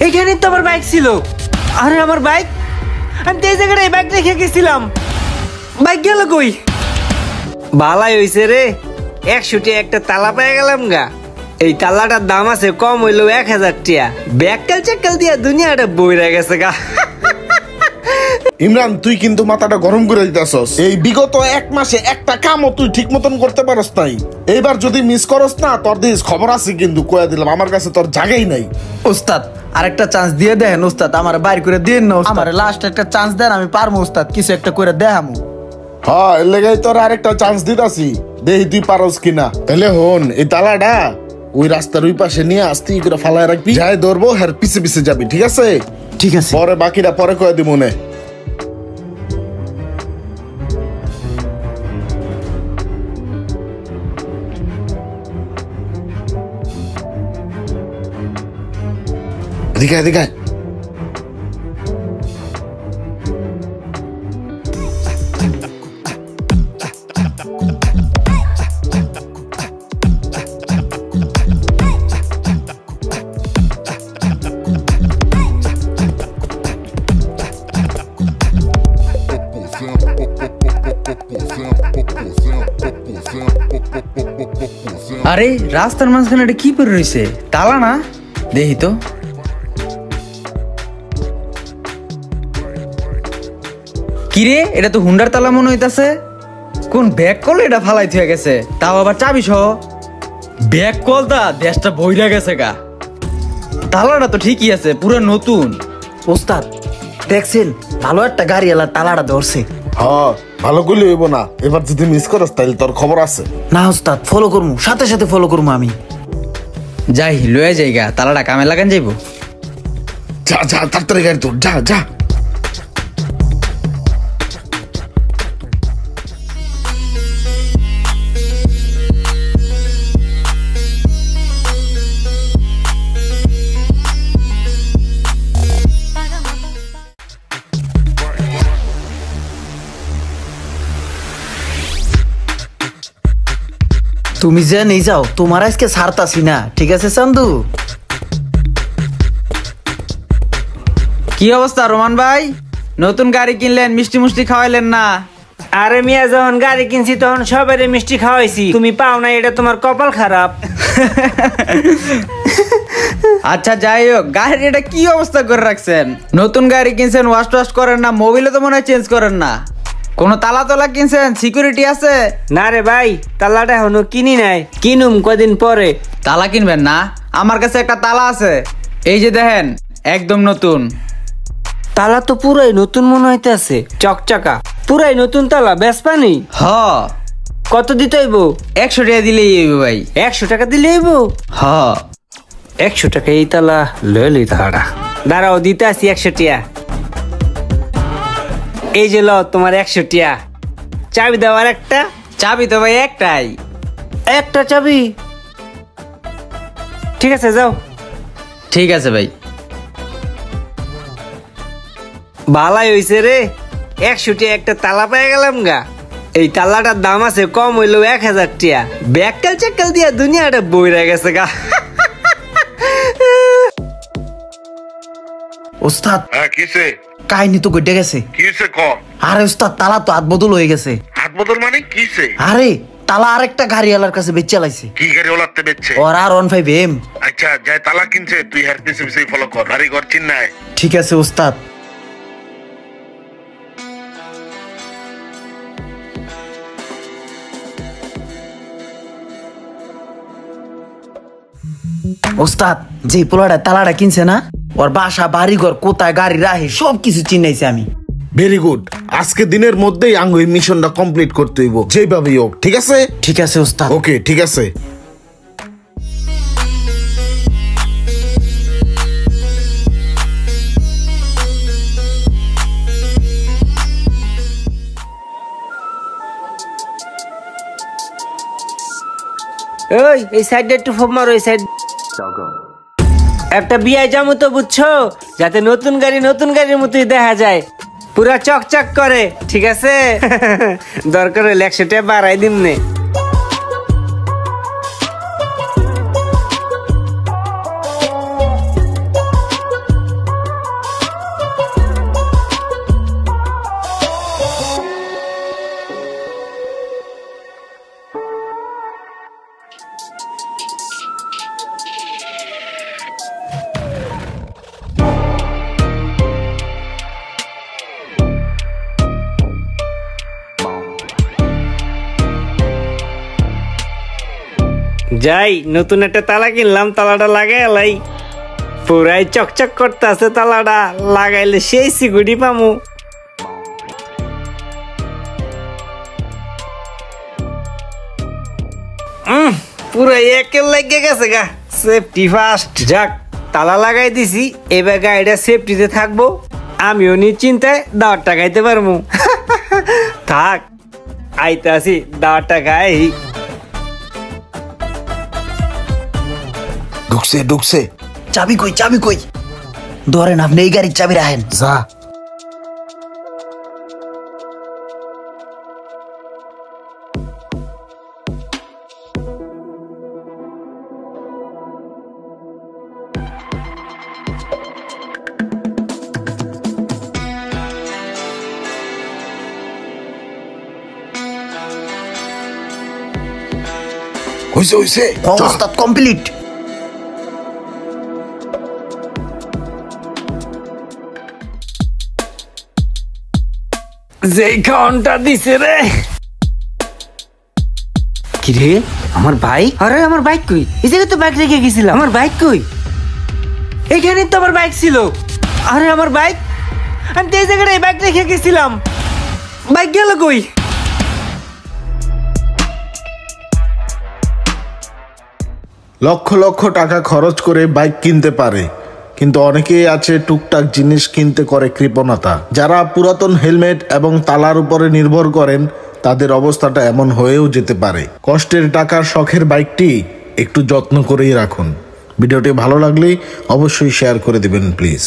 এখানে তো আমার বাইক ছিল। আরে আমার বাইক, আমি তো এই জায়গাটায় বাইক রেখে গেছিলাম, বাইক গেল কই? ভালাই হইছে রে, 100 টাকা একটা তালা পেয়ে গেলাম গা। এই তালাটার দাম আছে কম হইলো 1000 টাকা। ব্যাককাল চাক্কাল দিয়া দুনিয়াটা বইরা গেছে গা। ইমরান, তুই কিন্তু মাথাটা গরম করে দিতেছস। এই বিগত 1 মাসে একটা কামও তুই ঠিক মতন করতে পারস নাই। এইবার যদি মিস করস না, তোর দিস খবর আছে কিন্তু, কয়ে দিলাম, আমার কাছে তোর জায়গাই নাই। উস্তাদ আরেকটা চান্স দিয়ে দেন উস্তাদ, আমার বাইর করে দিন না। আমার লাস্ট একটা চান্স দেন, আমি পারবো উস্তাদ, কিছু একটা করে দেখামু। হ্যাঁ, এর লেগে তোর আরেকটা চান্স দিতাছি, দেখি তুই পারস কিনা। তাহলে হন, এই তালাটা ওই রাস্তার ওই পাশে নিয়ে আস্তে করে ফালায় রাখবি, যাই ধরবো হ্যাঁ পিছে পিছে যাবি, ঠিক আছে? ঠিক আছে। পরে বাকিটা পরে কয়ে দিব মনে। এদিকে এদিকে। আরে রাস্তার মাঝখানে এটা কি পরে রয়েছে? তালা না, দেখি তো। কিরে, এটা তো হুন্ডার তালা মনে হইতাছে। কোন ব্যাগ কল এটা ফালাই থুয়ে গেছে, তাও আবার চাবি সহ। ব্যাগ কলটা দেশটা বইরা গেছে গা। তালাটা তো ঠিকই আছে, পুরো নতুন। ওস্তাদ দেখছেন, ভালো একটা গাড়ি এলা তালাটা ধরছে। হ্যাঁ, ভালো করলে হইব না, এবার যদি মিস করস তাহলে তোর খবর আছে। না ওস্তাদ, ফলো করমু, সাথে সাথে ফলো করমু আমি। যাই লয়ে যাইগা, তালাটা কামে লাগান যাইব। যা যা, তাড়াতাড়ি গাড়ি তোর, যা যা। তুমি যে নিয়ে যাও, তোমার আজকে ছাড়তাছি না, ঠিক আছে চান্দু? কি অবস্থা রোমান ভাই? নতুন গাড়ি কিনলেন, মিষ্টি মুষ্টি খাওয়াইলেন না? আরে মিয়া, যখন গাড়ি কিনছি তখন সবারই মিষ্টি খাওয়াইছি, তুমি পাও না, এটা তোমার কপাল খারাপ। আচ্ছা যাই হোক, গাড়ির এটা কি অবস্থা করে রাখছেন? নতুন গাড়ি কিনছেন, ওয়াশ টোয়াশ করেন না, মোবিলে তো মনে হয় চেঞ্জ করেন না। কোনো তালা তোলা কিনছেন, সিকিউরিটি আছে? না রে ভাই, তালাটা এখনো কিনি নাই, কিনুম কদিন পরে। তালা কিনবেন না? আমার কাছে একটা তালা আছে, এই যে দেখেন, একদম নতুন। তালা তো পুরাই নতুন মনে হইতেছে, চকচকা, পুরাই নতুন তালা। বেসপানি? হ। কত দিতে হইব? 100 টাকা দিলেই হইব ভাই। 100 টাকা দিলে হইব? হ। 100 টাকা এই তালা লইলি তাহারা। দাঁড়াও, দিতে আসি 100 টাকা। এই যে ল তোমার 100 টাকা। চাবি দাও আর একটা। চাবি তো ভাই একটাই। একটা চাবি? ঠিক আছে, যাও। ঠিক আছে ভাই। ভালাই হইছে রে, 100 টাকা একটা তালা পেয়ে গেলাম গা। এই তালাটার দাম আছে কম হইলো 1000 টাকা। ব্যাককাল চাক্কাল দিয়া দুনিয়াটা বইরা গেছে গা। ওস্তাদ, হ্যাঁ কিসে? কাহিনী তো ঘটে গেছে। কিসে ক? আরে ওস্তাদ, তালা তো হাত বদল হয়ে গেছে। হাত বদল মানে কিসে? আরে তালা আরেকটা গাড়িওয়ালার কাছে বেচে লাইছে। কি গাড়ি ওলাতে বেচছে? ওর আর 15M। আচ্ছা, যাই তালা কিনছে, তুই হের পিছে পিছে ফলো কর, গাড়ি ঘর চিন্নায়। ঠিক আছে ওস্তাদ। ওস্তাদ, যে পোলাটা তালাটা কিনছে না, ওর বাসা বাড়ি ঘর কোথায় গাড়ি রাহে সবকিছু চিনাইছে আমি। ভেরি গুড, আজকে দিনের মধ্যেই আঙ্গ এই মিশনটা কমপ্লিট করতে হইব, যেভাবেই হোক, ঠিক আছে? ঠিক আছে ওস্তাদ। ওকে, ঠিক আছে। এই সাইডে একটু ফোন মারো, এই সাইড। একটা বিয়ে যাবো তো, বুঝছো, যাতে নতুন গাড়ির মতোই দেখা যায়, পুরা চকচক করে, ঠিক আছে? দরকার হলে 100 টাকা বাড়াই দিন নে। যাই, নতুন একটা তালা কিনলাম, তালাটা লাগাই এলাই। পুরাই চকচক করতে আছে তালাটা, লাগাইলে সেই সিকিউরিটি পামু। পুরাই একের লাগে গেছে গা, সেফটি ফার্স্ট। যাক, তালা লাগাই দিছি, এবার গাড়িটা সেফটিতে থাকবো, আমিও নিশ্চিন্তায় দাওয়ারটা খাইতে পারবো। থাক, আইতে আসি, দাওয়ারটা খাই। ঢুকছে ঢুকছে। চাবি কই, চাবি কই? ধরেন, আপনি এই গাড়ির চাবি রাখেন। যা। হইছে হইছে, ওস্তাদ কমপ্লিট। যেই খাওয়ানটা দিছে রে। কি রে, আমার বাইক? আরে আমার বাইক কই? এই জায়গায় তো বাইক রেখে গেছিলাম। আমার বাইক কই? এখানে তো আমার বাইক ছিল। আরে আমার বাইক, আমি তো এই জায়গায় বাইক রেখে গেছিলাম। বাইক গেল কই? লক্ষ লক্ষ টাকা খরচ করে বাইক কিনতে পারে, কিন্তু অনেকেই আছে টুকটাক জিনিস কিনতে করে কৃপণতা। যারা পুরাতন হেলমেট এবং তালার উপরে নির্ভর করেন, তাদের অবস্থাটা এমন হয়েও যেতে পারে। কষ্টের টাকার শখের বাইকটি একটু যত্ন করেই রাখুন। ভিডিওটি ভালো লাগলে অবশ্যই শেয়ার করে দিবেন প্লিজ।